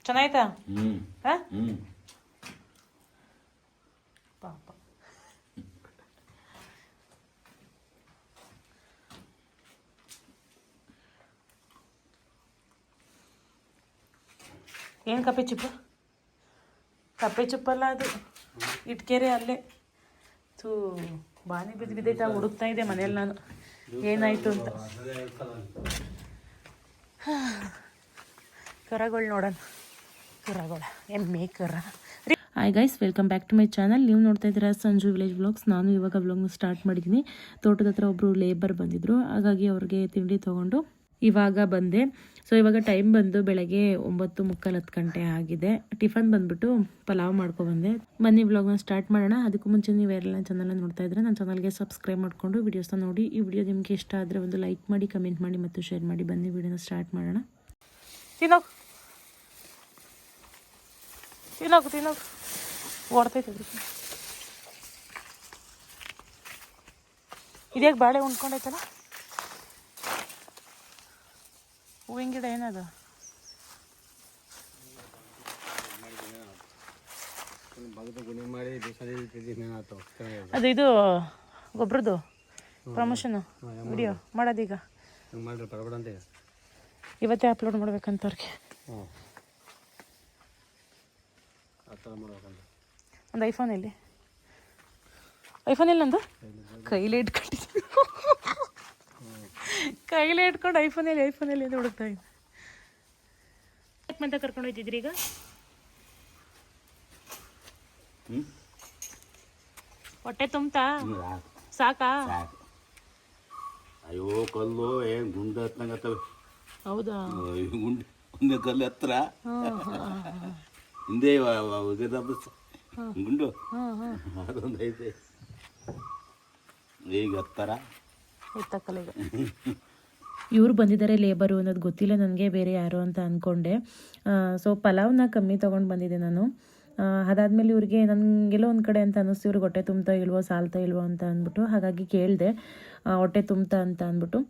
ಚೆನ್ನಾಯ್ತಾ? ಪಾಪ ಏನು ಕಪ್ಪೆ ಚಿಪ್ಪಲ್ಲ ಅದು ಇಟ್ಕೆರೆ ಅಲ್ಲೇ ತೂ ಬಾನಿ ಬಿದ್ದೈತೆ ಹುಡುಕ್ತಾ ಇದೆ ಮನೇಲಿ ನಾನು ಏನಾಯ್ತು ಅಂತ. ಕರಗಳು ನೋಡೋಣ, ಕರಗಳ ಎಮ್ಮೆ ಕರ. Hi guys, welcome back to my channel. ನೀವು ನೋಡ್ತಾ ಇದ್ದೀರಾ ಸಂಜು ವಿಲೇಜ್ ವ್ಲಾಗ್ಸ್. ನಾನು ಇವಾಗ ವ್ಲಾಗ್ನ ಸ್ಟಾರ್ಟ್ ಮಾಡಿದ್ದೀನಿ. ತೋಟದ ಹತ್ರ ಒಬ್ಬರು ಲೇಬರ್ ಬಂದಿದ್ರು, ಹಾಗಾಗಿ ಅವ್ರಿಗೆ ತಿಂಡಿ ತೊಗೊಂಡು ಇವಾಗ ಬಂದೆ. ಸೊ ಇವಾಗ ಟೈಮ್ ಬಂದು ಬೆಳಗ್ಗೆ 9:45 10 ಗಂಟೆ ಆಗಿದೆ. ಟಿಫನ್ ಬಂದ್ಬಿಟ್ಟು ಪಲಾವ್ ಮಾಡ್ಕೊಬಂದೆ. ಬನ್ನಿ ವ್ಲಾಗ್ನ ಸ್ಟಾರ್ಟ್ ಮಾಡೋಣ. ಅದಕ್ಕೂ ಮುಂಚೆ ನೀವು ಯಾರೆಲ್ಲ ಚಾನಲ್ನ ನೋಡ್ತಾ ಇದ್ರೆ ನನ್ನ ಚಾನಲ್ಗೆ ಸಬ್ಸ್ಕ್ರೈಬ್ ಮಾಡಿಕೊಂಡು ವಿಡಿಯೋಸ್ನ ನೋಡಿ. ಈ ವಿಡಿಯೋ ನಿಮಗೆ ಇಷ್ಟ ಆದರೆ ಒಂದು ಲೈಕ್ ಮಾಡಿ, ಕಮೆಂಟ್ ಮಾಡಿ ಮತ್ತು ಶೇರ್ ಮಾಡಿ. ಬನ್ನಿ ವಿಡಿಯೋನ ಸ್ಟಾರ್ಟ್ ಮಾಡೋಣ. ತಿನ್ನೋಕು ಓಡ್ತೈತೆ. ಇದ್ಯಾಕೆ ಬಾಳೆ ಉಣ್ಕೊಂಡೈತಲ್ಲ? ಹೂವಿನ ಗಿಡ ಏನದ? ಅದು ಇದು ಗೊಬ್ಬರದ್ದು ಪ್ರಮೋಷನ್ ವಿಡಿಯೋ ಮಾಡೋದೀಗ ಇವತ್ತೇ ಅಪ್ಲೋಡ್ ಮಾಡ್ಬೇಕಂತವ್ರಿಗೆ. ಒಂದು ಐಫೋನ್ ಇಲ್ಲಿ ನಂದು ಕೈಲೇ ಇಟ್ಕೊಂಡು ಐಫೋನಲ್ಲಿ ಅಂತ ಹುಡುಕ್ತಾ ಇದ್ದೆ. ಮಂತ ಕರ್ಕೊಂಡು ಹೋಯ್ತಿದ್ರಿ ಈಗ? ಹೊಟ್ಟೆ ತುಂಬ್ತಾ? ಸಾಕಾ? ಅಯ್ಯೋ ಕಲ್ಲು ಏನ್ ಗುಂಡ ಹತ್ನಂಗತ್ತವೆ. ಹೌದಾ? ಗುಂಡ ಕಲ್ಲು ಹತ್ರ ಹಿಂದೆ ಗುಂಡು ಅದೊಂದು ಐತೆ. ಈಗ ಹತ್ತಾರ ಎತ್ತಕ್ಕಲ್ಲ. ಇವ್ರು ಬಂದಿದ್ದಾರೆ ಲೇಬರು ಅನ್ನೋದು ಗೊತ್ತಿಲ್ಲ ನನಗೆ, ಬೇರೆ ಯಾರು ಅಂತ ಅಂದ್ಕೊಂಡೆ. ಸೊ ಪಲಾವ್ನ ಕಮ್ಮಿ ತೊಗೊಂಡು ಬಂದಿದ್ದೆ ನಾನು. ಅದಾದಮೇಲೆ ಇವ್ರಿಗೆ ನನಗೆಲ್ಲೋ ಒಂದು ಕಡೆ ಅಂತ ಅನ್ನಿಸ್ತು, ಇವ್ರಿಗೆ ಹೊಟ್ಟೆ ತುಂಬ್ತಾ ಇಲ್ವೋ ಸಾಲ್ತಾ ಇಲ್ವೋ ಅಂತ ಅಂದ್ಬಿಟ್ಟು. ಹಾಗಾಗಿ ಕೇಳಿದೆ ಹೊಟ್ಟೆ ತುಂಬ್ತಾ ಅಂತ ಅಂದ್ಬಿಟ್ಟು.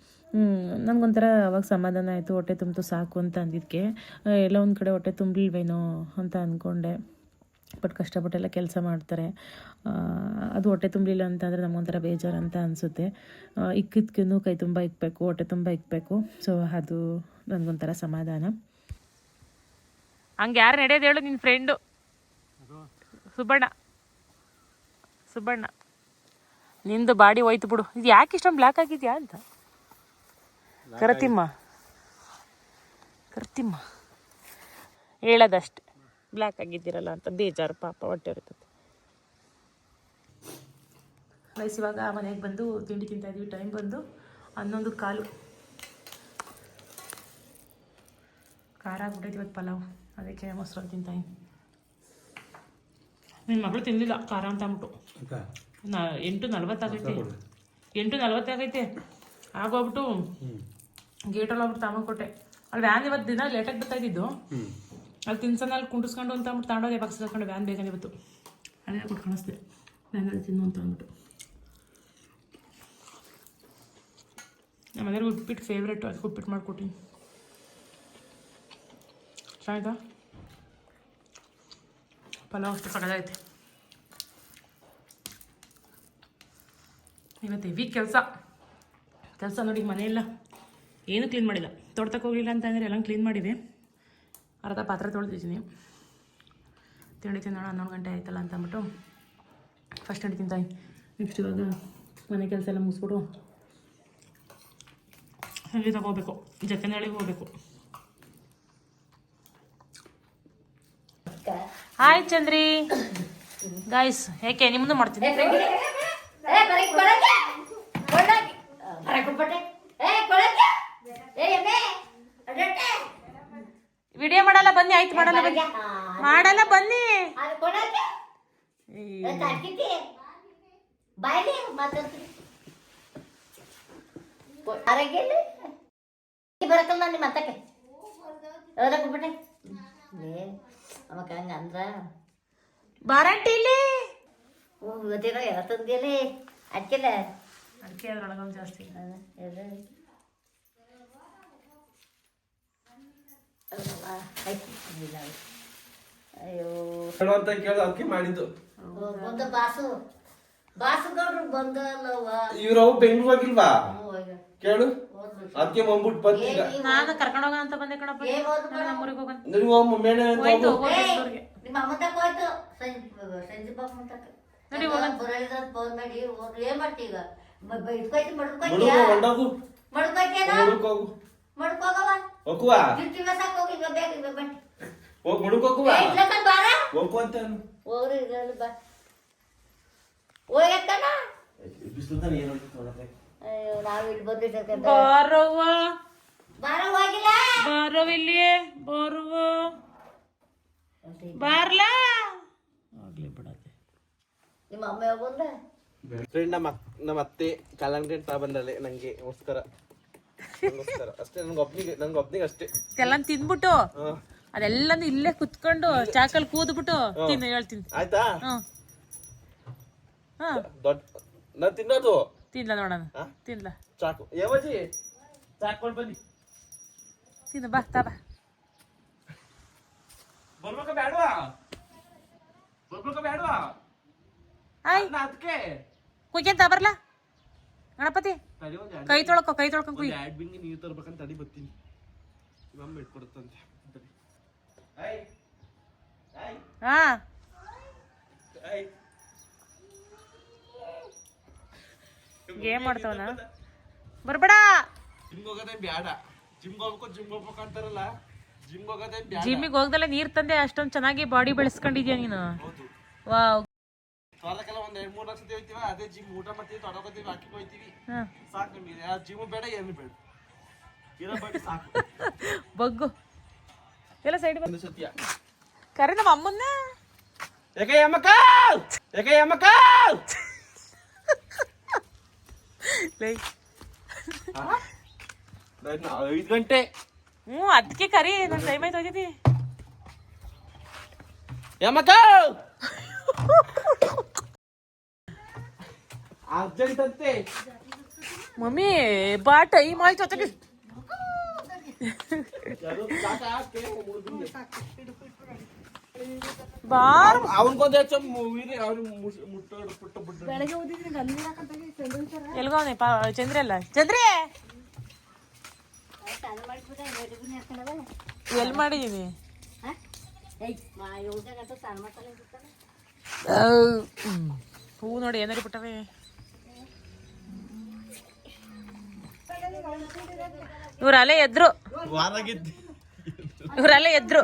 ನನಗೊಂಥರ ಅವಾಗ ಸಮಾಧಾನ ಆಯಿತು, ಹೊಟ್ಟೆ ತುಂಬ್ತು ಸಾಕು ಅಂತ ಅಂದಿದ್ದಕ್ಕೆ. ಎಲ್ಲ ಒಂದು ಕಡೆ ಹೊಟ್ಟೆ ತುಂಬಿಲ್ವೇನೋ ಅಂತ ಅಂದ್ಕೊಂಡೆ. ಬಟ್ ಕಷ್ಟಪಟ್ಟೆಲ್ಲ ಕೆಲಸ ಮಾಡ್ತಾರೆ, ಅದು ಹೊಟ್ಟೆ ತುಂಬಲಿಲ್ಲ ಅಂತಂದರೆ ನಮಗೊಂಥರ ಬೇಜಾರು ಅಂತ ಅನಿಸುತ್ತೆ. ಇಕ್ಕಿದ್ಕೂ ಕೈ ತುಂಬ ಇಕ್ಬೇಕು, ಹೊಟ್ಟೆ ತುಂಬ ಇಕ್ಬೇಕು. ಸೊ ಅದು ನನಗೊಂಥರ ಸಮಾಧಾನ. ಹಂಗೆ ಯಾರು ನಡೆಯೋದು ಹೇಳು? ನಿನ್ನ ಫ್ರೆಂಡು ಸುಬ್ಬಣ್ಣ ನಿಂದು ಬಾಡಿ ಹೋಯ್ತು ಬಿಡು. ಇದು ಯಾಕೆ ಇಷ್ಟೊಂದು ಬ್ಲ್ಯಾಕ್ ಆಗಿದೆಯಾ ಅಂತ. ಕರತಿಮ್ಮ ಹೇಳೋದಷ್ಟೆ, ಬ್ಲ್ಯಾಕ್ ಆಗಿದ್ದೀರಲ್ಲ ಅಂತ ಬೇಜಾರು. ಪಾಪ ಹೊಟ್ಟೆ ಇರ್ತದೆ. ರೈಸ್ ಇವಾಗ ಮನೆಗೆ ಬಂದು ತಿಂಡಿ ತಿಂತಾಯಿದ್ವಿ. ಟೈಮ್ ಬಂದು 11:15. ಖಾರ ಆಗ್ಬಿಟ್ಟೈತಿ ಇವತ್ತು ಪಲಾವ್, ಅದಕ್ಕೆ ಮೊಸರು ತಿಂತಾಯಿ. ನಿನ್ನ ಮಗಳು ತಿನ್ನಲಿಲ್ಲ ಖಾರ ಅಂತ ಅಂದ್ಬಿಟ್ಟು. 8:40 ಆಗೈತೆ. 8:40 ಆಗೈತೆ. ಆಗೋಗ್ಬಿಟ್ಟು ಗೇಟಲ್ಲಿ ಹೋಗ್ಬಿಟ್ಟು ತಗೊಂಡ್ಕೊಟ್ಟೆ. ಅಲ್ಲಿ ವ್ಯಾನ್ ಇವತ್ತು ದಿನ ಲೇಟಾಗಿ ಬರ್ತಾಯಿದ್ದು. ಅಲ್ಲಿ ತಿನ್ಸನ ಅಲ್ಲಿ ಕುಂಡಿಸ್ಕೊಂಡು ಅಂತ ಅಂದ್ಬಿಟ್ಟು ತಗೊಂಡೋದೆ. ಬಾಕ್ಸ್ ಹಾಕೊಂಡು ವ್ಯಾನ್ ಬೇಗನೆ ಇವತ್ತು ಅದೇ ಕೊಟ್ಟು ಕಾಣಿಸ್ದೆ, ವ್ಯಾನಲ್ಲಿ ತಿನ್ನು ಅಂತ ಅಂದ್ಬಿಟ್ಟು. ನಮ್ಮ ಮನೇಲಿ ಉಪ್ಪಿಟ್ಟು ಫೇವ್ರೇಟು, ಅದಕ್ಕೆ ಉಪ್ಪಿಟ್ಟು ಮಾಡಿಕೊಟ್ಟಿನಿ. ಚೆನ್ನಾಯ್ತಾ? ಪಲಾವ್ ಅಷ್ಟು ಸಗದಾಗೈತೆ. ಇವತ್ತು ಹೆವಿ ಕೆಲಸ ನೋಡಿ. ಮನೆಯೆಲ್ಲ ಏನೂ ಕ್ಲೀನ್ ಮಾಡಿಲ್ಲ. ತೊಡ್ತಕ್ಕೆ ಹೋಗಲಿಲ್ಲ ಅಂತಂದರೆ ಎಲ್ಲ ಕ್ಲೀನ್ ಮಾಡಿದೆ. ಅರ್ಧ ಪಾತ್ರೆ ತೊಳೆದಿದ್ದೀನಿ. ತಿಂಡಿ ತಿನ್ನೋಣ, 11 ಗಂಟೆ ಆಯ್ತಲ್ಲ ಅಂತ ಅಂದ್ಬಿಟ್ಟು ಫಸ್ಟ್ ತಿಂಡಿ ತಿಂತಾಯಿ. ನೆಕ್ಸ್ಟ್ ಇವಾಗ ಮನೆ ಕೆಲಸ ಎಲ್ಲ ಮುಗಿಸ್ಬಿಟ್ಟು ಅಲ್ಲಿ ತಗೋಬೇಕು, ಜಕ್ಕನಹಳ್ಳಿಗೆ ಹೋಗಬೇಕು. Hi Chandri guys. ಏಕೆ ನಿಮ್ಮದು ಮಾಡ್ತೀನಿ. ವಿಡಿಯೋ ಮಾಡಲ್ಲ ಬನ್ನಿ. ಆಯ್ತು, ಮಾಡಲ್ಲ ಬನ್ನಿ. ಬರಕಲ್ಲ ನಿಮ್ಮ ಮತ್ತಕ್ಕೆ ಅಮ್ಮಕ್ಕ ಹಂಗ ಅಂದ್ರ ಬಾರಂಟಿ ಇಲ್ಲಿ ಗೊತ್ತಿರೋ ಎಲ್ಲ ತಂದಿಯಲ್ಲಿ ಅಡ್ಕೆಲ್ಲ ಅದಕ್ಕೆ ಅದ್ರೊಳಗೊಂದು ಜಾಸ್ತಿ. ಇಲ್ಲ ಅಯ್ಯೋ ಹೇಳು ಅಂತ ಕೇಳು ಅದಕ್ಕೆ ಮಾಡಿದ್ದು. ಬಂದ ಬಾಸು ಗೌಡ್ರು ಬಂದಲ್ಲವ್ವ. ಇವ್ರವು ಬೆಂಗ್ಳೂರ್ ಹೋಗಿಲ್ವಾ ಕೇಳು, ಅದಕ್ಕೆ ಬಂದ್ಬಿಟ್ಟು ಬಂದೀಗ. ನಾನು ಕರ್ಕೊಂಡು ಹೋಗ ಅಂತ ಬಂದೆ ಕಣಪ್ಪ, ಏನ್ ಓದ್ಬೇಡ? ನಮ್ಮೂರಿಗೆ ಹೋಗಂತ ನೀವು ಮೇಣೆ ಅಂತ ಹೋಯ್ತು ಹೋಗು. ಬೆಂಗ್ಳೂರ್ಗೆ. ನಿಮ್ಮ ಅಮ್ಮ ತಕ ಹೋಯ್ತು ಸಂಜೆ ಬಾಬು ತಕ ನಡಿ ಹೋಗೋಣ. ಬರೋದ ಬಂದ್ ನಡಿ ಏನ್ ಮಾಡ್ತಿ ಈಗ ಇಟ್ಕೊಯ್ತು ಮುಳುಗು, ಹೊಂಡೋಗು. ಮಡ್ಕೊಯ್ತೇನ ಮುಳುಗೋಗು. ಮಡ್ಕೋಗವ ಹೋಗುವ ಜಿಟ್ಟಿವ ಸಾಕು ಹೋಗಿ ಈಗ ಬೇಗ ಈಗ ಬನ್ನಿ ಹೋಗ್ ಮುಳುಗೋಗುವ ಬಾರ ಹೋಗು ಅಂತ ಅನ್ನು. ಹೋಗ್ರಿ ಇದ್ರಲ್ಲಿ ಬಾ ಹೋಗತ್ತನ. ಬಿಸಿಲು ತಾನೆ ಏನು ನೋಡಕ್ಕೆ. ಅಯ್ಯೋ ನಾವ್ ಇಲ್ಲಿ ಬಂದಿದ್ದ ಬಾರವ್ವ ಬಾರ ಹೋಗಿಲ್ಲ ಬಾರವಿಲ್ಲಿ ಬಾರವ್ವ ಬಾರ್ಲಾ ಆಗ್ಲಿ ಬಿಡತ್ತೆ. ನಿಮ್ಮ ಅಮ್ಮ ಯಾವಾಗ ಬಂದ? ಫ್ರೆಂಡ್ ನಮ್ಮ ಅತ್ತೆ ಕಲ್ಲಂಗಡಿ ತಾ ಬಂದಳೆ ನಂಗೆ ನಮಸ್ಕಾರ ಅಷ್ಟೇ. ನನ್ಗೆ ಒಬ್ನಿಗೆ ಅಷ್ಟೇ. ಎಲ್ಲ ತಿಂದ್ಬಿಟ್ಟು ಅದೆಲ್ಲನೂ ಇಲ್ಲೇ ಕುತ್ಕೊಂಡು ಚಾಕಲ್ ಕೂದ್ಬಿಟ್ಟು ತಿನ್ನು ಹೇಳ್ತೀನಿ. ಆಯ್ತಾ? ದೊಡ್ಡ ನಾನ್ ತಿನ್ನೋದು ತಿನ್ಲ ನೋಡೋಣ, ತಿನ್ಲ ಚಾಕು. ಯಾವಜಿ ಚಾಕೊಂಡು ಬನ್ನಿ. ತಿನ್ನು ಬಾ ತಾ ಬಾ. ಬರ್ಬೇಕ ಬೇಡವಾ? ಬೇಡವಾ? ಆಯ್ ಅದಕ್ಕೆ ಕುಯ್ಯಂತ ಬರ್ಲಾ ಗಣಪತಿ? ಕೈ ತೊಳ್ಕೊಂಡ್ ಕುಯ್. ಎರಡು ಬಿಂಗಿ ನೀರು ತರ್ಬೇಕಂತ ತಡಿ ಬರ್ತೀನಿ. ಮಮ್ಮ ಇಟ್ಕೊಡುತ್ತಂತೆ. ಹಾ ಏನ್ ಮಾಡ್ತಾವನ? ಬರ್ಬೇಡ. ಜಿಮ್ಗೆ ಹೋಗೋದೇ ಬ್ಯಾಡ. ಜಿಮ್ಗೆ ಹೋಗ್ಬೇಕು ಅಂತಾರಲ್ಲ, ಜಿಮ್ಗೆ ಹೋಗೋದೇ ಬ್ಯಾಡ. ಜಿಮ್ಮಿಗೆ ಹೋಗ್ದಲ್ಲ ನೀರ್ ತಂದೆ ಅಷ್ಟೊಂದ್ ಚೆನ್ನಾಗಿ ಬಾಡಿ ಬೆಳೆಸ್ಕೊಂಡಿದ್ಯಾ ನೀನು. ಹೌದು. ವಾವ್. ತೋಟಕ್ಕೆಲ್ಲ ಒಂದ್ 2-3 ಸತಿ ಹೋಗ್ತೀವ, ಅದೇ ಜಿಮ್ ಊಟ ಮಾಡ್ತೀವಿ, ತೊಡಕೋತೀವಿ, ಹಾಕಿ ಹೋಗ್ತೀವಿ. ಹಾ ಸಾಕು ನಮಗೆ. ಆ ಜಿಮ್ ಬೇಡ, ಏನು ಬೇಡ, ಇರೋ ಬಡ್ಡಿ ಸಾಕು. ಬಗ್ಗು ಎಲ್ಲ ಸೈಡ್ ಒಂದು ಸತ್ಯ. ಕರೆ ನಮ್ಮ ಅಮ್ಮನ್ನ. ಯಾಕೆ ಅಮ್ಮಕ್ಕ 5 ಗಂಟೆ. ಅದಕ್ಕೆ ಕರಿ, ನನ್ ಟೈಮ್ ಆಯ್ತು ಹೋಗಿದ್ದಿ. ಯಮ್ಮಕ್ಕ ಅರ್ಜೆಂಟ್ ಅಂತೆ. ಮಮ್ಮಿ ಬಾ ಟೈಮ್ ಆಯ್ತು ಅದಕ್ಕೆ. ಬಾರ್ ಅವನ್ಕೊಂದು ಹೆಚ್ಚು ಎಲ್ಗೋನೆ ಚಂದ್ರಿ ಅಲ್ಲ. ಚಂದ್ರಿ ಎಲ್ ಮಾಡಿದೀನಿ? ಹೂ ನೋಡಿ ಏನಾರು ಬಿಟ್ಟವೆ. ಇವ್ರಲ್ಲೇ ಎದ್ರು, ಇವ್ರಲ್ಲೇ ಎದ್ರು.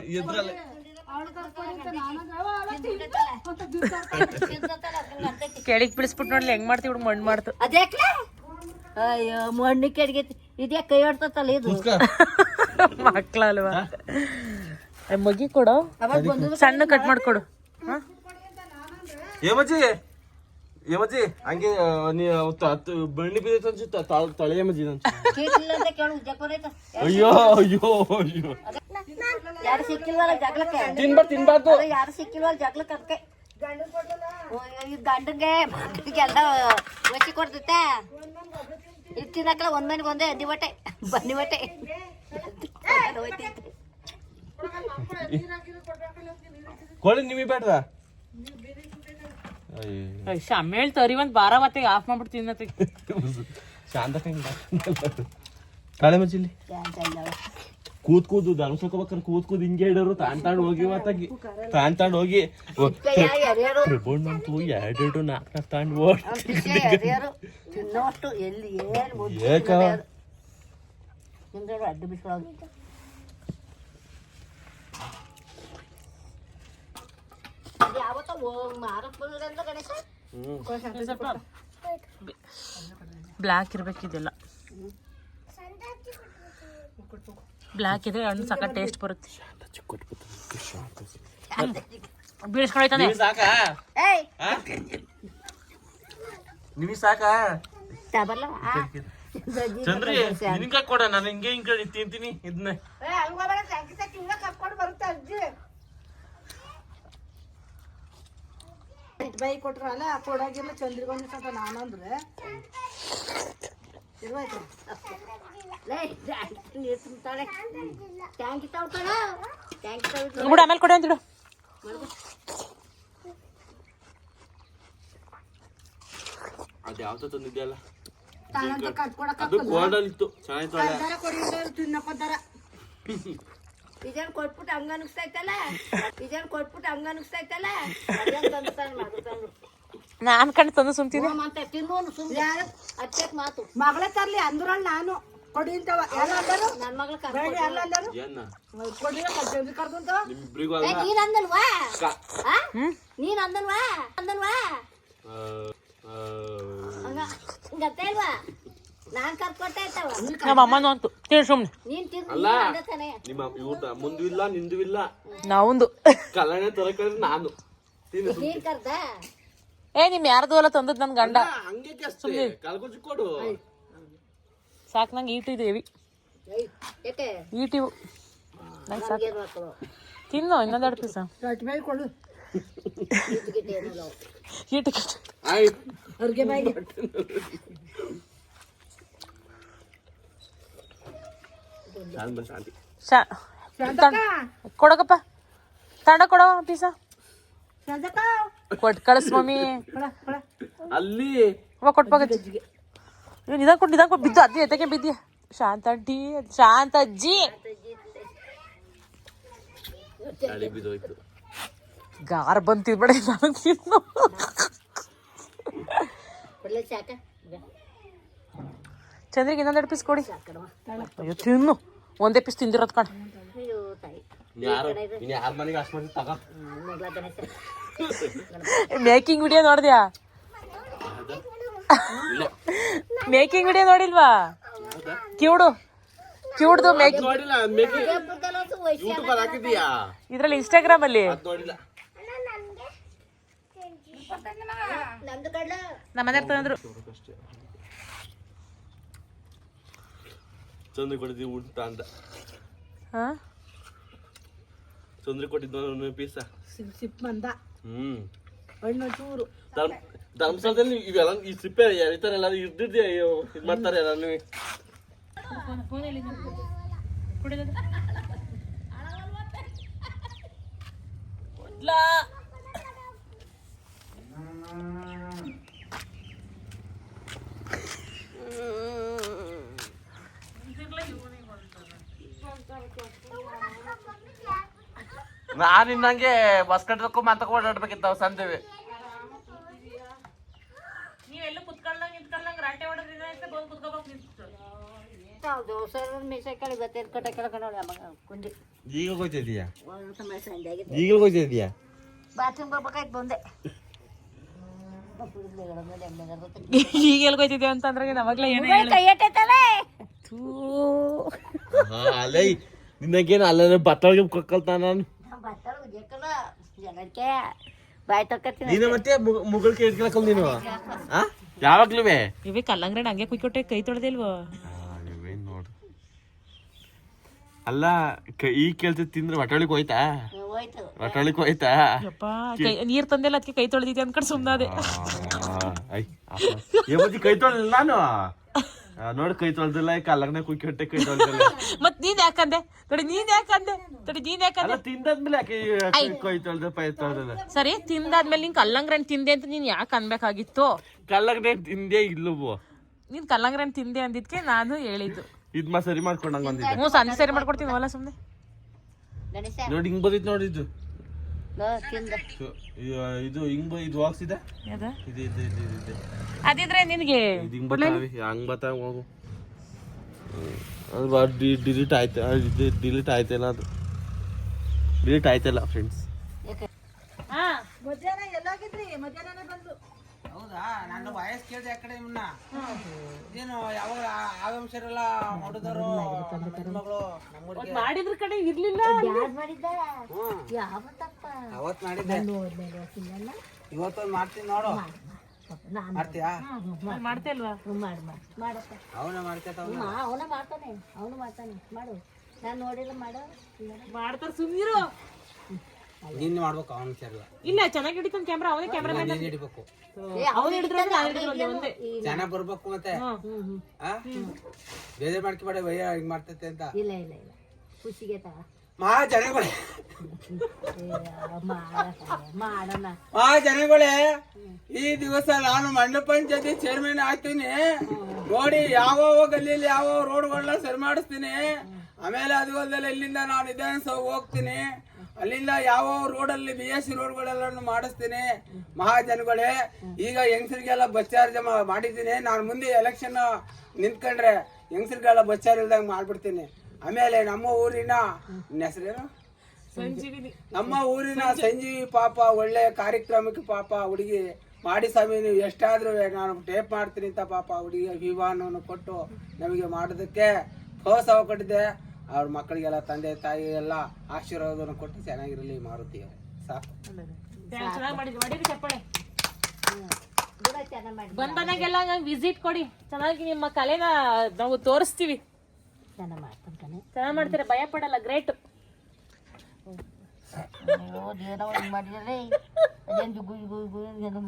ಕೆಳಗ್ ಬಿಡಿಸ್ಬಿಟ್ಟು ನೋಡ್ಲಿ ಹೆಂಗ್ ಮಾಡ್ತೀವಿ, ಮಣ್ಣು ಮಾಡ್ತು. ಅದ್ಯಾಕ್ಲೆ? ಅಯ್ಯೋ ಮಣ್ಣು ಕೆಡ್ಗೈತಿ. ಇದ್ಯಾ ಕೈ ಆಡ್ತಲ್ಲ ಇದು ಮಕ್ಳ ಅಲ್ವಾ? ಮಗಿ ಕೊಡು, ಸಣ್ಣ ಕಟ್ ಮಾಡ್ಕೊಡು. ಏಮಜ್ಜಿ ಹಂಗೆ ಬಣ್ಣಿ ಬಿದ್ದೈತೆ ಅನ್ಸುತ್ತ ತಳೆ ಮಜ್ಜಿ ಅಯ್ಯೋ ಅಯ್ಯೋ ಅಯ್ಯೋ. ಯಾರು ಸಿಕ್ಕಿಲ್ವಲ್ಲ ಜಗ್ಲಕ್ಕೆ? ತಿನ್ಬಾರ್ದು. ಯಾರು ಸಿಕ್ಕಿಲ್ವಲ್ಲ ಜಗ್ಲಕ್ಕೆ? ಅದಕ್ಕೆ ಗಂಡಂಗೆ ಎಲ್ಲ ವಸಿ ಕೊಡ್ತೈತೆ. ಇದು ತಿನ್ನಕ್ಕಲ್ಲ ಒಂದ್ ಮನೆಗೆ ಒಂದೇ ಅದ್ದಿ ಬಟ್ಟೆ ಬನ್ನಿ ಬಟ್ಟೆ ಕೋಳಿ ನಿಮಗೆ ಬೇಡ್ರ? ಶಮೇಳ್ ತರಿ ಒಂದ್ ಬಾರ ಹೊತ್ತಿಗೆ ಆಫ್ ಮಾಡ್ಬಿಟ್ಟು ತಿನ್ನತ್ತೆ. ಶಾಂತ ಕಾಳೆ ಮಜ್ಜಿಲಿ ಕೂದು ಧರ್ಮಸ್ಕೋಬೇಕಾರೆ ಕೂದ್ ಹಿಂಗೆ ಇಡೋರು ತಾಂಡ್ ಹೋಗಿ ಮತ್ತಾಗಿ ತಾಂಡ್ ಹೋಗಿ ನಂತು 2 4 ತಾಂಡ್ ಓಡ್ ತಿನ್ನೋಷ್ಟು ಎಲ್ಲಿ ಏಕ ಅಡ್ಡು ಬಿಸ್ಕೊಳ್ಳೋದು. ಯಾವತ್ತ ಮಾರಕ್ ಬಂದ್ರೆ ಗಣೇಶ ಬ್ಲ್ಯಾಕ್ ಇರ್ಬೇಕಿದೆಲ್ಲ. ಬ್ಲ್ಯಾಕ್ ಇದ್ರೆ ಹಣ್ಣು ಸಕ್ಕ ಟೇಸ್ಟ್ ಬರುತ್ತೆ. ಬೀಳ್ಸ್ಕೊಳೈತಾನೆ. ನಿಮಗೆ ಸಾಕಾ ತಬಲ್ಲ ಚಂದ್ರಿ? ನಿನ್ಗ ಕೊಡ, ನಾನು ಹಿಂಗೆ ಹಿಂಗೆ ತಿಂತೀನಿ ಇದನ್ನ. ಬೈ ಕೊಟ್ರಲ್ಲ ಕೊಡಾಗಿಲ್ಲ ಚಂದ್ರಿಗೊಂದು ಸ್ವಲ್ಪ ನಾನಂದ್ರೆ ನೀರು ತುಂಬ್ತಾಳೆ ಟ್ಯಾಂಕಿ ತಗೊಳ್ತಾಳ ಟ್ಯಾಂಕಿ ತಗೊಳ್ತಾಳೆ ಬಿಡು ಆಮೇಲೆ ಕೊಡಿ ಅಂತಿಡು. ಅದು ಯಾವ ತಂದಿದ್ಯಲ್ಲ ತಾನಂತ ಕಟ್ಕೊಡಕ ಅದು ಗೋಲ್ಡನ್ ಇತ್ತು ಚೆನ್ನಾಗಿತ್ತು. ಇದನ್ನ ಕೊಟ್ಬಿಟ್ಟು ಹಂಗ ಅನಿಸ್ತೈತಲ್ಲ ನಾನು ಕಣ್ಣು ತಂದು ಸುಮ್ತೀನಿ. ಮತ್ತೆ ತಿನ್ನೋನು ಸುಮ್ಮನೆ ಅಚ್ಚಕ್ ಮಾತು ಮಗಳೇ ತರ್ಲಿ ಅಂದ್ರಲ್ಲ ನಾನು ಕೊಡಿ ಅಂತವ ನನ್ ಮಗಳ ಏನ ಕೊಡಿ ಕರ್ದಂತ ನಿಮ್ಮಿಬ್ರಿಗೂ ಅಲ್ಲ ನೀನ್ ಅಂದಲ್ವಾ ಕ- ನೀನ್ ಅಂದಲ್ವಾ ಹಂಗ ಗತ್ತ ಇಲ್ವಾ ನಾನ್ ಕರ್ಕೊಟ್ಟೆ ಇರ್ತಾವ ನಮ್ಮ ಅಮ್ಮನೂ ಅಂತು ತಿಳಿ ಸುಮ್ನೆ. ನೀನ್ ತಿಂದು ಅಲ್ಲ ಅಂದ ತಾನೆ ನಿಮ್ಮ ಇವ್ರ ಮುಂದು ಇಲ್ಲ ನಿಂದು ಇಲ್ಲ ನಾವೊಂದು ಕಲ್ಯಾಣ ತರಕಾರಿ ನಾನು ತಿನ್ನು ಸುಮ್ನೆ. ನೀನ್ ಕರ್ದ ನಿಮ್ ಯಾರ್ದು ಅಲ್ಲ ತಂದದ್ ನನ್ ಗಂಡ. ಹಂಗೆ ಅಷ್ಟೇ ಕಲ್ಗುಜ್ಜಿ ಕೊಡು. ಸಾಕು ನಂಗೆ ಈಟಿದು ಹೆವಿ ಯಾಕೆ ಈಟಿವು ನಂಗೆ ಸಾಕು. ಏನ್ ಮಾಡ್ಕೊಳ್ಳೋ ತಿನ್ನು ಇನ್ನೊಂದೆರಡು ಪೀಸ ಮೇಲೆ ಕೊಡು ಗಿಟ್ಟಿ ಏನಲ್ಲ ಈಟು ಆಯ್ತು ಅವ್ರಿಗೆ ಬಾಯಿಗೆ ಶಾಂತಿ ಕೊಡಕಪ್ಪ ತಂಡ ಕೊಡೋ ಪೀಸ ಶಾಂತಕ್ಕ ಕೊಟ್ಟು ಕಳಿಸ್ ಮಮ್ಮಿ. ಅಲ್ಲಿ ಕೊಟ್ಪಾಗಜ್ಜಿ ನಿಧಾನ ಕೊಟ್ಟು ಬಿದ್ದು ಅದೇ ಎತ್ತಕ್ಕೆ ಬಿದ್ದಿ. ಶಾಂತಜ್ಜಿ ಗಾಳಿ ಬಿದ್ದೋಯ್ತು. ಗಾರ್ ಬಂತಿದ್ಬೇಡ ನನಗೆ ತಿನ್ನು. ಒಳ್ಳೆ ಸಾಕ ಚಂದ್ರಿಗೆ ಇನ್ನೊಂದೆರಡು ಪೀಸ್ ಕೊಡಿ. ಅಯ್ಯೋ ತಿನ್ನು ಒಂದೇ ಪೀಸ್ ತಿಂದಿರೋದ್ ಕಣ್. ಅಯ್ಯೋ ತಾಯಿ ಯಾರು ಯಾರ ಮನೆಗೆ ಅಷ್ಟು ಮಂದಿ ತಗ ಮಗಳ ಗಣೇಶ ಮೇಕಿಂಗ್ ವಿಡಿಯೋ ನೋಡ್ದ್ಯಾ? ಮೇಕಿಂಗ್ ವಿಡಿಯೋ ನೋಡಿಲ್ವಾ? ಕಿವುಡ್ದು ಮೇಕಿಂಗ್ ನೋಡಿಲ್ಲ ಯೂಟ್ಯೂಬ್ ಅಲ್ಲಿ ಹಾಕಿದೀಯಾ? ಇದ್ರಲ್ಲಿ ಇನ್ಸ್ಟಾಗ್ರಾಮ್ ಅಲ್ಲಿ ಅದ್ ನೋಡಿಲ್ಲ. ನಂದು ಕಡ್ಲ ನಮ್ಮ ಮನೆಯವ್ರು ತಂದ್ರು. ಚಂದ್ರ ಕೊಟ್ಟಿದ್ದೀವಿ ಊಟ ಅಂತ ಹಾ ಚಂದ್ರ ಕೊಟ್ಟಿದ್ದು ಪೀಸ. ಸಿಪ್ ಮಂದ ಹ್ಮ್ ಹಣ್ಣು ಚೂರು ಧರ್ಮಸ್ಥಳದಲ್ಲಿ ಇವೆಲ್ಲ ಈ ಸಿಪ್ಪೆ ಈ ತರ ಎಲ್ಲ ಇದ್ದಿದ್ದೆ ಇದ್ ಮಾಡ್ತಾರೆ ಎಲ್ಲ. ನಾನು ಇನ್ನಂಗೆ ಬಸ್ ಕಟ್ಟಬೇಕು ಮಾತಕ್ಕೆ ಓಡಾಡ್ಬೇಕಿತ್ತು ಸಂದೇವಿ. ನೀವೆಲ್ಲ ಕುತ್ಕೊಂಡಂಗ ನಿಂತ್ಕೊಂಡಂಗ ರಾಟೆ ಹೊಡೆದ್ರೆ ಬಂದು ಕುತ್ಕೋಬೇಕು. ಹೌದು ಸರ್ ಮೀಸೆ ಕಳಿ ಬತ್ತೆ ಕಟ್ಟ ಕೆಳಕೊಂಡವಳೆ ಮಗ ಕುಂಡಿ ಈಗ ಹೋಗ್ತಿದ್ಯಾ? ಒಂದು ಸಮಯ ಸಂಜೆ ಆಗಿದೆ ಈಗ ಹೋಗ್ತಿದ್ಯಾ? ಬಾತ್ರೂಮ್ ಹೋಗ್ಬೇಕಾಯ್ತು ಬಂದೆ ಈಗ ಎಲ್ಗೋಯ್ತಿದ್ದೆ ಅಂತಂದ್ರೆ ನವಾಗ್ಲೇ ಏನೇ ಕೈ ಎಟ್ಟೈತಲ್ಲ ಅಲ್ಲೇ ನಿನ್ನಗೇನು ಅಲ್ಲ ಬತ್ತಳಿಗೆ ಕಲ್ತಾನ ನಾನು ಬತ್ತಳ ಜಕ್ಕಲ್ಲ ಜನಕ್ಕೆ ಬಾಯ್ ತಕ್ಕತ್ತೀನಿ ನೀನು ಮತ್ತೆ ಮುಗಳ್ಕೆ ಇಟ್ಕೊಳಕಲ್ ನೀನು ಯಾವಾಗ್ಲೂ ಇವೇ ಕಲ್ಲಂಗ್ರೆ ಹಂಗೆ ಕುಯ್ಕೊಟ್ಟೆ ಕೈ ತೊಳೆದಿಲ್ವೋ? ನೋಡ್ರಿ ಅಲ್ಲ ಈ ಕೇಳ್ತಿ ತಿಂದ್ರೆ ಒಟ್ಟಳಿಗೆ ಹೋಯ್ತಾ? ಹೋಯ್ತು ಒಟ್ಟಳಿಗೆ ಹೋಯ್ತಾ? ಯಪ್ಪ ನೀರ್ ತಂದೆಲ್ಲ ಅದಕ್ಕೆ ಕೈ ತೊಳೆದಿದ್ದೆ ಅನ್ಕೊಂಡು ಸುಮ್ಮನಾದೆ. ಕೈ ತೊಳಿಲ್ಲ ನಾನು ನೋಡಿ ಕೈ ತೊಳ್ದಿಲ್ಲ ಕಲ್ಲಂಗನೆ ಕುಯ್ಕೊಟ್ಟೆ ಕೈ ತೊಳ್ದಿಲ್ಲ. ಮತ್ ನೀನ್ ಯಾಕಂದೆ ತಡಿ ನೀನ್ ಯಾಕಂದೆ ತಿಂದಾದ್ಮೇಲೆ ಯಾಕೆ ಕೈ ತೊಳ್ದ ಪೈ ತೊಳ್ದಲ್ಲ? ಸರಿ ತಿಂದಾದ್ಮೇಲೆ ನೀನ್ ಕಲ್ಲಂಗ್ರೆ ತಿಂದೆ ಅಂತ ನೀನ್ ಯಾಕೆ ಅನ್ಬೇಕಾಗಿತ್ತು? ಕಲ್ಲಂಗನೆ ತಿಂದೇ ಇಲ್ಲವೋ? ನೀನ್ ಕಲ್ಲಂಗ್ರೆ ತಿಂದೆ ಅಂದಿದ್ಕೆ ನಾನು ಹೇಳಿದ್ದು. ಇದ್ ಸರಿ ಮಾಡ್ಕೊಂಡಂಗ ಬಂದಿದ್ದೆ. ಹ್ಞೂ ಸಂಜೆ ಸರಿ ಮಾಡ್ಕೊಡ್ತೀನಿ ಹೊಲ ಸುಮ್ನೆ. ಗಣೇಶ ನೋಡಿ ಹಿಂಗ್ ಬಂದಿತ್ತು ನೋಡಿದ್ದು ತಿಂದ ಇದು ಹಿಂಗ್ ಇದು ಹಾಕ್ಸಿದೆ ಯಾವ್ದು? ಇದು ಇದು ಇದು ಇದು ಅದಿದ್ರೆ ನಿನ್ಗೆ ಇದು ಹಿಂಗ್ ಬರ್ತಾವೆ ಹಂಗ್ ಬರ್ತಾವ ಹೋಗು. ಅದು ಡಿಲೀಟ್ ಆಯ್ತು ಡಿಲೀಟ್ ಆಯ್ತಲ್ಲ ಅದು ಡಿಲೀಟ್ ಆಯ್ತಲ್ಲ ಫ್ರೆಂಡ್ಸ್. ಮಧ್ಯಾಹ್ನ ಎಲ್ಲಾಗಿದ್ರಿ? ಮಧ್ಯಾಹ್ನನೇ ಬಂದು ಹೌದಾ? ನನ್ನ ವಯಸ್ಸು ಕೇಳಿದೆ ಆ ಕಡೆ ಮುನ್ನ ಏನು ಯಾವಾಗ ಆಗಮಿಸಿರಲ್ಲ ಮಾಡಿದವರು ಮಗಳು ನಮ್ಮೂರಿಗೆ ಮಾಡಿದ್ರ ಕಡೆ ಇರ್ಲಿಲ್ಲ. ಯಾರು ಮಾಡಿದ್ದ ಯಾವ ತಪ್ಪ ಅವತ್ತು ಮಾಡಿದ್ದೆ ಇವತ್ತೊಂದು ಮಾಡ್ತೀನಿ ನೋಡು. ಮಾಡ್ತೀಯಾ? ಮಾಡ್ತಾ ಇಲ್ವಾ? ಮಾಡಪ್ಪ ಅವನ ಮಾಡ್ತೇತ ಅವನ ಮಾಡ್ತಾನೆ ಮಾಡು ನಾನು ನೋಡಿಲ್ಲ ಮಾಡು ಮಾಡ್ತಾರ ಸುಮ್ನಿರು. ನೀನ್ ಮಾಡ್ಬೇಕು ಅವನ ಸೇರಲ್ಲ ಇಲ್ಲ ಚೆನ್ನಾಗಿ ಹಿಡಿತಾನ ಕ್ಯಾಮ್ರಾ, ಅವನೇ ಕ್ಯಾಮ್ರಾ ನೀನ್ ಹಿಡಿಬೇಕು ಅವ್ನು ಹಿಡಿದ್ರೆ ನಾನು ಹಿಡಿದ್ರೆ ಒಂದೇ. ಚೆನ್ನಾಗ್ ಬರ್ಬೇಕು ಮತ್ತೆ ಆ ಬೇಜಾರ್ ಮಾಡ್ಕೊಬೇಡ ಭಯ್ಯ ಹಿಂಗ್ ಮಾಡ್ತೈತೆ ಅಂತ. ಇಲ್ಲ ಇಲ್ಲ ಇಲ್ಲ ಖುಷಿಗೆ ತಾ ಜನಗಳೇ ಮಾಡೋಣ. ಜನಗಳೇ, ಈ ದಿವಸ ನಾನು ಮಂಡಲ ಪಂಚಾಯತಿ ಚೇರ್ಮನ್ ಆಗ್ತೀನಿ ನೋಡಿ. ಯಾವ ಗಲ್ಲಿಯಲ್ಲಿ ಯಾವ ರೋಡ್ಗಳನ್ನ ಸರಿ ಮಾಡಿಸ್ತೀನಿ. ಆಮೇಲೆ ಅದು ಅಲ್ಲದೆ ಇಲ್ಲಿಂದ ನಾನು ವಿಧಾನಸೌಧ ಹೋಗ್ತೀನಿ. ಅಲ್ಲಿಂದ ಯಾವ ರೋಡಲ್ಲಿ BSc ರೋಡ್ಗಳೆಲ್ಲ ಮಾಡಿಸ್ತೀನಿ. ಮಹಾಜನಗಳೇ, ಈಗ ಹೆಂಗಸರಿಗೆಲ್ಲ ಬಸ್ ಚಾರ್ಜ್ ಮಾಡಿದ್ದೀನಿ. ನಾನು ಮುಂದೆ ಎಲೆಕ್ಷನ್ ನಿಂತ್ಕೊಂಡ್ರೆ ಹೆಂಗಸರಿಗೆಲ್ಲ ಬಸ್ ಚಾರ್ಜ್ ಇಲ್ದಂಗೆ ಮಾಡ್ಬಿಡ್ತೀನಿ. ಆಮೇಲೆ ನಮ್ಮ ಊರಿನ ಹೆಸರೇನು ನಮ್ಮ ಊರಿನ ಸಂಜೀವಿ ಪಾಪ ಒಳ್ಳೆ ಕಾರ್ಯಕ್ರಮಕ್ಕೆ ಪಾಪ ಹುಡುಗಿ ಮಾಡಿ ಸ್ವಾಮಿ, ನೀವು ಎಷ್ಟಾದ್ರೂ ನಾನು ಟೇಪ್ ಮಾಡ್ತೀನಿ ಅಂತ ಪಾಪ ಹುಡುಗಿ ವಿವಾಹವನ್ನು ಕೊಟ್ಟು ನಮಗೆ ಮಾಡೋದಕ್ಕೆ ಪ್ರೋತ್ಸಾಹ ಕೊಟ್ಟಿದ್ದೆ. ಅವ್ರ ಮಕ್ಕಳಿಗೆಲ್ಲ ತಂದೆ ತಾಯಿ ಎಲ್ಲ ಆಶೀರ್ವಾದವನ್ನು ಕೊಟ್ಟು ಚೆನ್ನಾಗಿರಲಿ ಮಾರುತಿ ಸಾಕು. ಬಂದಾಗೆಲ್ಲ ವಿಸಿಟ್ ಕೊಡಿ, ಚೆನ್ನಾಗಿ ನಿಮ್ಮ ಕಲೆನ ನಾವು ತೋರಿಸ್ತೀವಿ. ಚೆನ್ನಾಗಿ ಮಾಡ್ತಾನೆ. ಚೆನ್ನಾಗಿ ಮಾಡ್ತೀರಾ, ಭಯ ಪಡಲ್ಲ, ಗ್ರೇಟ್. ಏನೋ ಒಂದು ಮಾಡಿದ್ರೆ ಅದೇನು ಜುಗು ಜುಗು ಜುಗು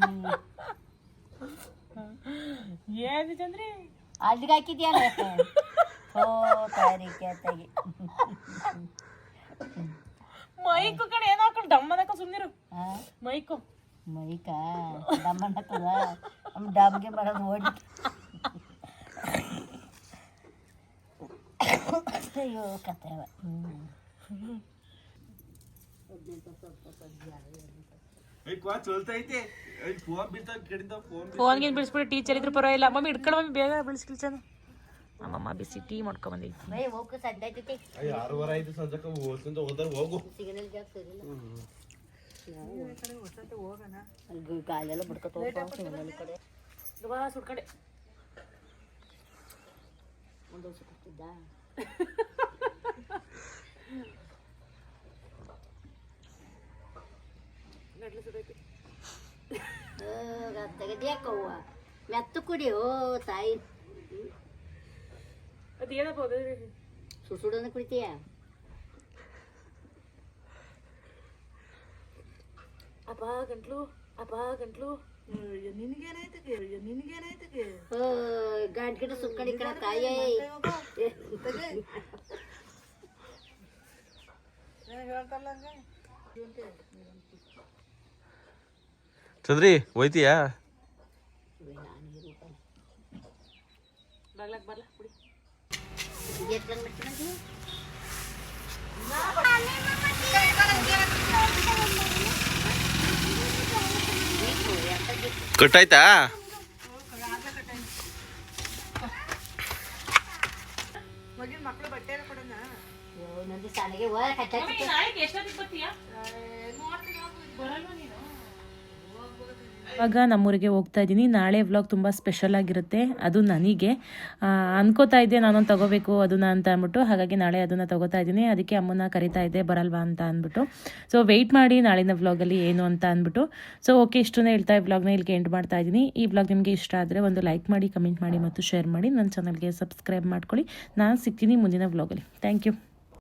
ಏನಿದೆ ಅಲ್ಲಿಗೆ ಹಾಕಿದ್ಯಾನೆ. ಓ ತಾರೀಕೆ ತಾಗಿ ಮೈಕು ಕಡೆ ಏನೋ ಹಾಕೊಂಡು ಡಮ್ಮನಕ ಸುಮ್ಮನಿರು. ಮೈಕು ಮೈಕ ಡಮ್ಮಣ್ಣಕ್ಕದ ನಮ್ಮ ಡಮ್ಗೆ ಬರೋದು ಓಡಿ. ಅಯ್ಯೋ ಕತೆ. ಫೋನ್ಗಿನ್ ಬಿಡಿಸ್ಬಿಡಿ, ಟೀಚರ್ ಇದ್ರು ಪರವಾಗಿಲ್ಲ. ಮಮ್ಮಿ ಇಟ್ಕೊಳ್ಳೋ ಮಮ್ಮಿ, ಬೇಗ ಬಿಡಿಸ್ಲಿ ಚೆನ್ನ. ನಮ್ಮಮ್ಮ ಬಿಸಿ ಟೀ ಮಾಡ್ಕೊಂಬಂದಿ. ಹೋಗು ಸಂಜೆ ಆಯ್ತೈತಿ. 6:05 ಸಂಜೆ ಹೋಗು. ಸಿಗ್ನಲ್ ಜಾಗ ಸರಿಲ್ಲ. ಗಾಳೆಲ್ಲ ಬಿಡ್ಕೊತ ಹೋಗ್ತಾವ ಕಡೆ ಸುಡ್ಕಡೆ ಒಂದು ವರ್ಷ ಕೊಡ್ತಿದ್ದ. ತೆಗೆದ್ಯಾಕವ್ವ ಮೆತ್ತು ಕುಡಿ. ಓ ತಾಯಿ, ಅದೇನಪ್ಪ ಸುಸುಡನ್ನ ಕುಡಿತೀಯ? ಅಪ್ಪ ಗಂಟ್ಲು, ಅಪ್ಪ ಗಂಟ್ಲು. ನಿನಗೇನಾಯ್ತಕ್ಕೆ ನಿನಗೇನಾಯ್ತಕ್ಕೆ? ಗಂಟ್ ಗಿಡ ಸುಕ್ಕಡಿ ಕಣ ತಾಯಿ. ಚಂದ್ರಿ ಹೋಯ್ತೀಯಾ? ಬರ್ಲಕ್ ಬರ್ಲ ಕುಡಿ. ಕಟ್ಟಾಯ್ತಾ? ನಂದು ಸಾಲಿಗೆ ಹೋಗ ಕಟ್ಟಾಕಿ. ನಾಳೆಗೆ ಎಷ್ಟೊತ್ತಿಗೆ ಬರ್ತೀಯಾ? ಬರಲ್ವಾ ನೀನು? ಇವಾಗ ನಮ್ಮೂರಿಗೆ ಹೋಗ್ತಾ ಇದ್ದೀನಿ. ನಾಳೆ ವ್ಲಾಗ್ ತುಂಬ ಸ್ಪೆಷಲ್ ಆಗಿರುತ್ತೆ. ಅದು ನನಗೆ ಅನ್ಕೋತಾ ಇದ್ದೆ ನಾನೊಂದು ತೊಗೋಬೇಕು ಅದನ್ನ ಅಂತ ಅಂದ್ಬಿಟ್ಟು. ಹಾಗಾಗಿ ನಾಳೆ ಅದನ್ನು ತೊಗೋತಾ ಇದ್ದೀನಿ. ಅದಕ್ಕೆ ಅಮ್ಮನ ಕರಿತಾ ಇದ್ದೆ ಬರಲ್ವಾ ಅಂತ ಅಂದ್ಬಿಟ್ಟು. ಸೊ ವೆಯ್ಟ್ ಮಾಡಿ ನಾಳಿನ ವ್ಲಾಗಲ್ಲಿ ಏನು ಅಂತ ಅಂದ್ಬಿಟ್ಟು. ಸೊ ಓಕೆ, ಇಷ್ಟನ್ನೇ ಹೇಳ್ತಾ ಈ ವ್ಲಾಗ್ನ ಇಲ್ಲಿಗೆ ಎಂಡ್ ಮಾಡ್ತಾ ಇದ್ದೀನಿ. ಈ ವ್ಲಾಗ್ ನಿಮಗೆ ಇಷ್ಟ ಆದರೆ ಒಂದು ಲೈಕ್ ಮಾಡಿ, ಕಮೆಂಟ್ ಮಾಡಿ ಮತ್ತು ಶೇರ್ ಮಾಡಿ. ನನ್ನ ಚಾನಲ್ಗೆ ಸಬ್ಸ್ಕ್ರೈಬ್ ಮಾಡ್ಕೊಳ್ಳಿ. ನಾನು ಸಿಗ್ತೀನಿ ಮುಂದಿನ ವ್ಲಾಗಲ್ಲಿ. Thank you.